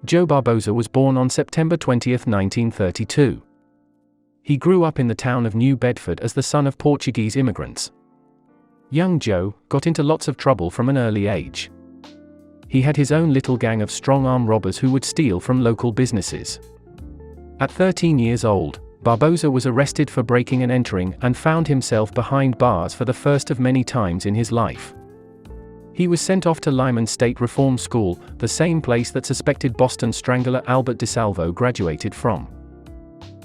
Joe Barboza was born on September 20, 1932. He grew up in the town of New Bedford as the son of Portuguese immigrants. Young Joe got into lots of trouble from an early age. He had his own little gang of strong-arm robbers who would steal from local businesses. At 13 years old, Barboza was arrested for breaking and entering and found himself behind bars for the first of many times in his life. He was sent off to Lyman State Reform School, the same place that suspected Boston strangler Albert DeSalvo graduated from.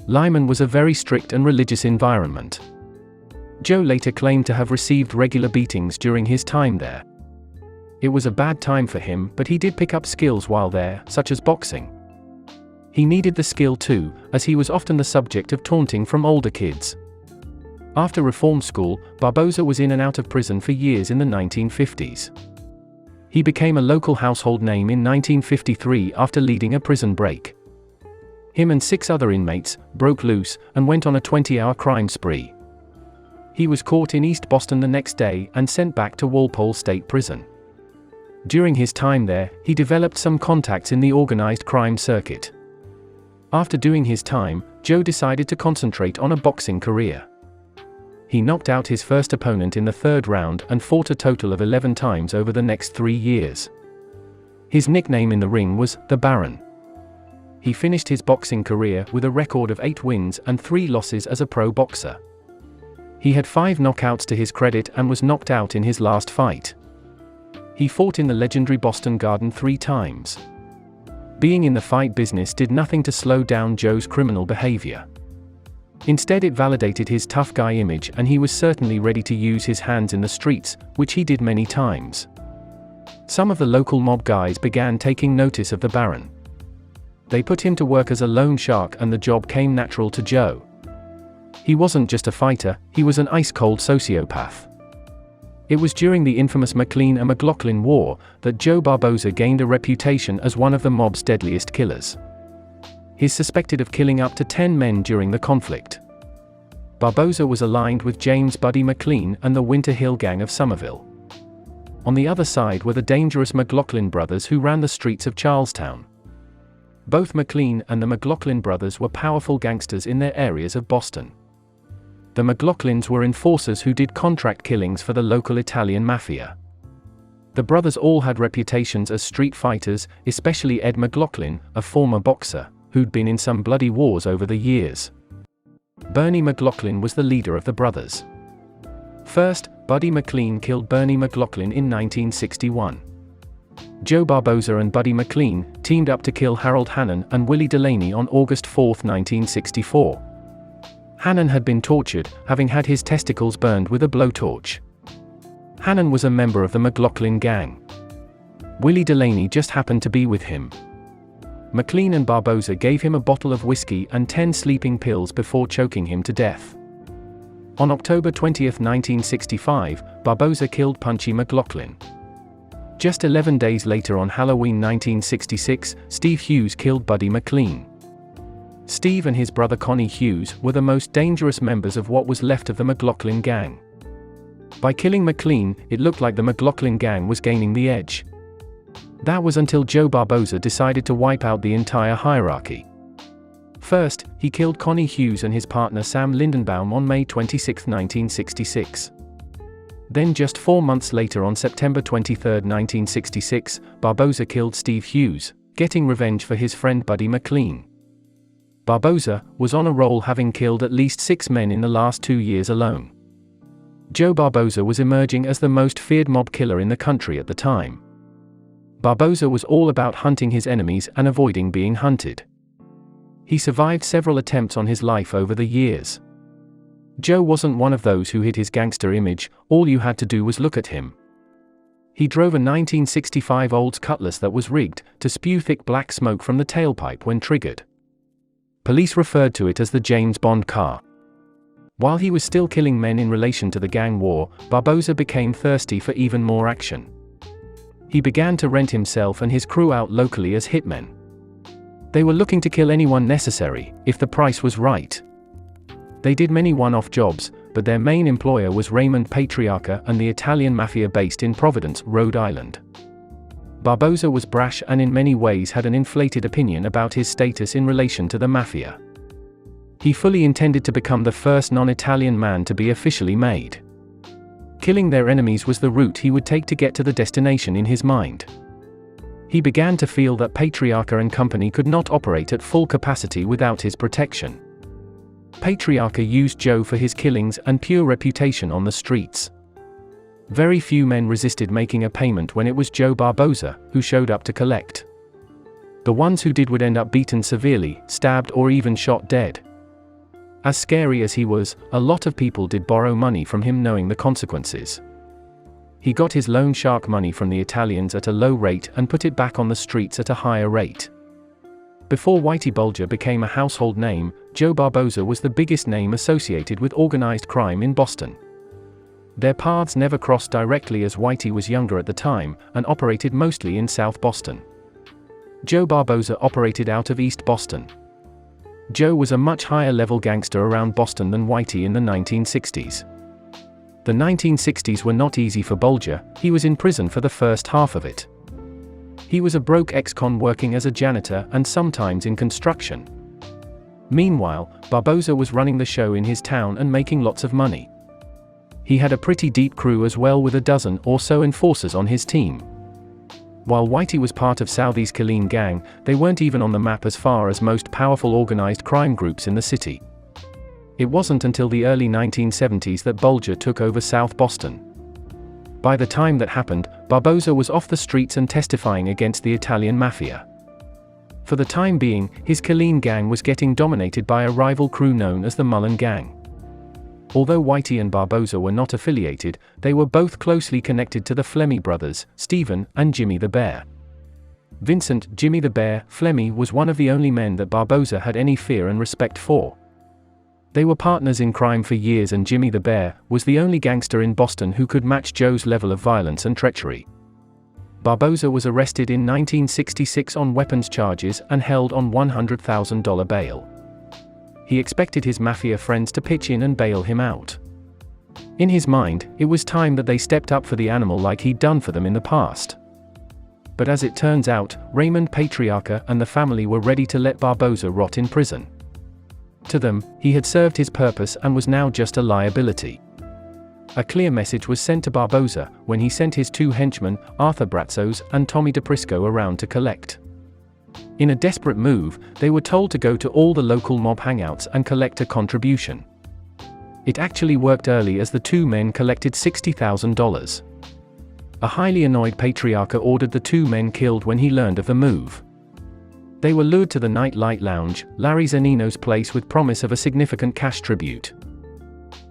Lyman was a very strict and religious environment. Joe later claimed to have received regular beatings during his time there. It was a bad time for him, but he did pick up skills while there, such as boxing. He needed the skill too, as he was often the subject of taunting from older kids. After reform school, Barboza was in and out of prison for years in the 1950s. He became a local household name in 1953 after leading a prison break. Him and 6 other inmates broke loose and went on a 20-hour crime spree. He was caught in East Boston the next day and sent back to Walpole State Prison. During his time there, he developed some contacts in the organized crime circuit. After doing his time, Joe decided to concentrate on a boxing career. He knocked out his first opponent in the 3rd round and fought a total of 11 times over the next 3 years. His nickname in the ring was the Baron. He finished his boxing career with a record of 8 wins and 3 losses as a pro boxer. He had 5 knockouts to his credit and was knocked out in his last fight. He fought in the legendary Boston Garden 3 times. Being in the fight business did nothing to slow down Joe's criminal behavior. Instead, it validated his tough guy image, and he was certainly ready to use his hands in the streets, which he did many times. Some of the local mob guys began taking notice of the Baron. They put him to work as a loan shark, and the job came natural to Joe. He wasn't just a fighter, he was an ice-cold sociopath. It was during the infamous McLean and McLaughlin War that Joe Barboza gained a reputation as one of the mob's deadliest killers. He's suspected of killing up to 10 men during the conflict. Barboza was aligned with James "Buddy" McLean and the Winter Hill Gang of Somerville. On the other side were the dangerous McLaughlin brothers who ran the streets of Charlestown. Both McLean and the McLaughlin brothers were powerful gangsters in their areas of Boston. The McLaughlins were enforcers who did contract killings for the local Italian Mafia. The brothers all had reputations as street fighters, especially Ed McLaughlin, a former boxer, who'd been in some bloody wars over the years. Bernie McLaughlin was the leader of the brothers. First, Buddy McLean killed Bernie McLaughlin in 1961. Joe Barboza and Buddy McLean teamed up to kill Harold Hannon and Willie Delaney on August 4, 1964. Hannon had been tortured, having had his testicles burned with a blowtorch. Hannon was a member of the McLaughlin gang. Willie Delaney just happened to be with him. McLean and Barboza gave him a bottle of whiskey and 10 sleeping pills before choking him to death. On October 20, 1965, Barboza killed Punchy McLaughlin. Just 11 days later, on Halloween 1966, Steve Hughes killed Buddy McLean. Steve and his brother Connie Hughes were the most dangerous members of what was left of the McLaughlin gang. By killing McLean, it looked like the McLaughlin gang was gaining the edge. That was until Joe Barboza decided to wipe out the entire hierarchy. First, he killed Connie Hughes and his partner Sam Lindenbaum on May 26, 1966. Then just 4 months later, on September 23, 1966, Barboza killed Steve Hughes, getting revenge for his friend Buddy McLean. Barboza was on a roll, having killed at least 6 men in the last 2 years alone. Joe Barboza was emerging as the most feared mob killer in the country at the time. Barboza was all about hunting his enemies and avoiding being hunted. He survived several attempts on his life over the years. Joe wasn't one of those who hid his gangster image, all you had to do was look at him. He drove a 1965 Olds Cutlass that was rigged to spew thick black smoke from the tailpipe when triggered. Police referred to it as the James Bond car. While he was still killing men in relation to the gang war, Barboza became thirsty for even more action. He began to rent himself and his crew out locally as hitmen. They were looking to kill anyone necessary, if the price was right. They did many one-off jobs, but their main employer was Raymond Patriarca and the Italian Mafia based in Providence, Rhode Island. Barboza was brash and in many ways had an inflated opinion about his status in relation to the Mafia. He fully intended to become the first non-Italian man to be officially made. Killing their enemies was the route he would take to get to the destination in his mind. He began to feel that Patriarca and company could not operate at full capacity without his protection. Patriarca used Joe for his killings and pure reputation on the streets. Very few men resisted making a payment when it was Joe Barboza who showed up to collect. The ones who did would end up beaten severely, stabbed or even shot dead. As scary as he was, a lot of people did borrow money from him knowing the consequences. He got his loan shark money from the Italians at a low rate and put it back on the streets at a higher rate. Before Whitey Bulger became a household name, Joe Barboza was the biggest name associated with organized crime in Boston. Their paths never crossed directly as Whitey was younger at the time and operated mostly in South Boston. Joe Barboza operated out of East Boston. Joe was a much higher level gangster around Boston than Whitey in the 1960s. The 1960s were not easy for Bulger. He was in prison for the first half of it. He was a broke ex-con working as a janitor and sometimes in construction. Meanwhile, Barboza was running the show in his town and making lots of money. He had a pretty deep crew as well, with a dozen or so enforcers on his team. While Whitey was part of Southie's McLean gang, they weren't even on the map as far as most powerful organized crime groups in the city. It wasn't until the early 1970s that Bulger took over South Boston. By the time that happened, Barboza was off the streets and testifying against the Italian Mafia. For the time being, his McLean gang was getting dominated by a rival crew known as the Mullen Gang. Although Whitey and Barboza were not affiliated, they were both closely connected to the Flemmi brothers, Stephen and Jimmy the Bear. Vincent "Jimmy the Bear" Flemmi was one of the only men that Barboza had any fear and respect for. They were partners in crime for years, and Jimmy the Bear was the only gangster in Boston who could match Joe's level of violence and treachery. Barboza was arrested in 1966 on weapons charges and held on $100,000 bail. He expected his Mafia friends to pitch in and bail him out. In his mind, it was time that they stepped up for the animal like he'd done for them in the past. But as it turns out, Raymond Patriarca and the family were ready to let Barboza rot in prison. To them, he had served his purpose and was now just a liability. A clear message was sent to Barboza when he sent his two henchmen, Arthur Bratzos and Tommy DePrisco, around to collect. In a desperate move, they were told to go to all the local mob hangouts and collect a contribution. It actually worked early, as the two men collected $60,000. A highly annoyed Patriarca ordered the two men killed when he learned of the move. They were lured to the Nightlight Lounge, Larry Zanino's place, with promise of a significant cash tribute.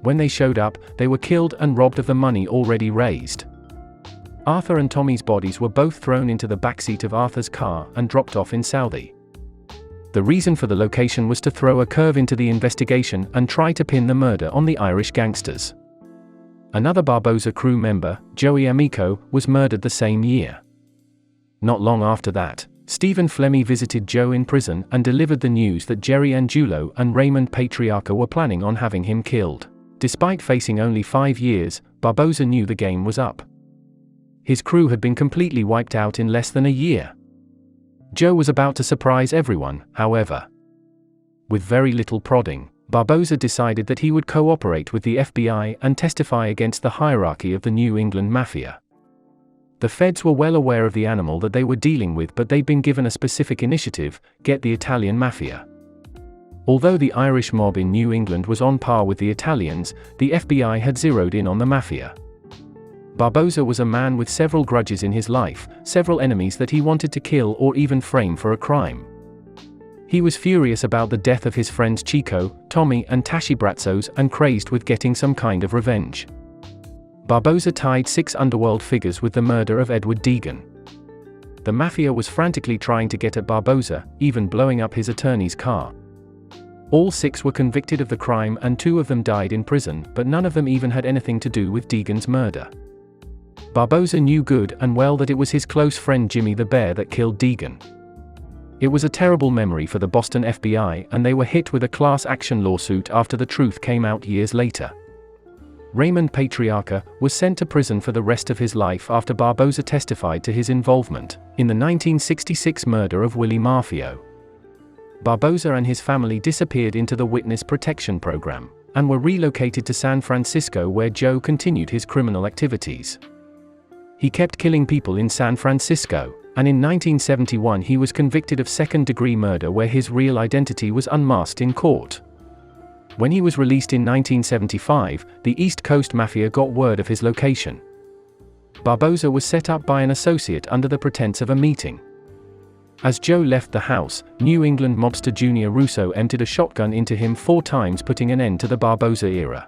When they showed up, they were killed and robbed of the money already raised. Arthur and Tommy's bodies were both thrown into the backseat of Arthur's car and dropped off in Southie. The reason for the location was to throw a curve into the investigation and try to pin the murder on the Irish gangsters. Another Barboza crew member, Joey Amico, was murdered the same year. Not long after that, Stephen Flemmi visited Joe in prison and delivered the news that Jerry Angulo and Raymond Patriarca were planning on having him killed. Despite facing only 5 years, Barboza knew the game was up. His crew had been completely wiped out in less than a year. Joe was about to surprise everyone, however. With very little prodding, Barboza decided that he would cooperate with the FBI and testify against the hierarchy of the New England Mafia. The feds were well aware of the animal that they were dealing with, but they'd been given a specific initiative: get the Italian Mafia. Although the Irish mob in New England was on par with the Italians, the FBI had zeroed in on the Mafia. Barboza was a man with several grudges in his life, several enemies that he wanted to kill or even frame for a crime. He was furious about the death of his friends Chico, Tommy and Tashi Bratzos, and crazed with getting some kind of revenge. Barboza tied 6 underworld figures with the murder of Edward Deegan. The Mafia was frantically trying to get at Barboza, even blowing up his attorney's car. All 6 were convicted of the crime and 2 of them died in prison, but none of them even had anything to do with Deegan's murder. Barboza knew good and well that it was his close friend Jimmy the Bear that killed Deegan. It was a terrible memory for the Boston FBI, and they were hit with a class action lawsuit after the truth came out years later. Raymond Patriarca was sent to prison for the rest of his life after Barboza testified to his involvement in the 1966 murder of Willie Mafia. Barboza and his family disappeared into the Witness Protection Program and were relocated to San Francisco, where Joe continued his criminal activities. He kept killing people in San Francisco, and in 1971 he was convicted of second-degree murder where his real identity was unmasked in court. When he was released in 1975, the East Coast Mafia got word of his location. Barboza was set up by an associate under the pretense of a meeting. As Joe left the house, New England mobster Junior Russo emptied a shotgun into him 4 times, putting an end to the Barboza era.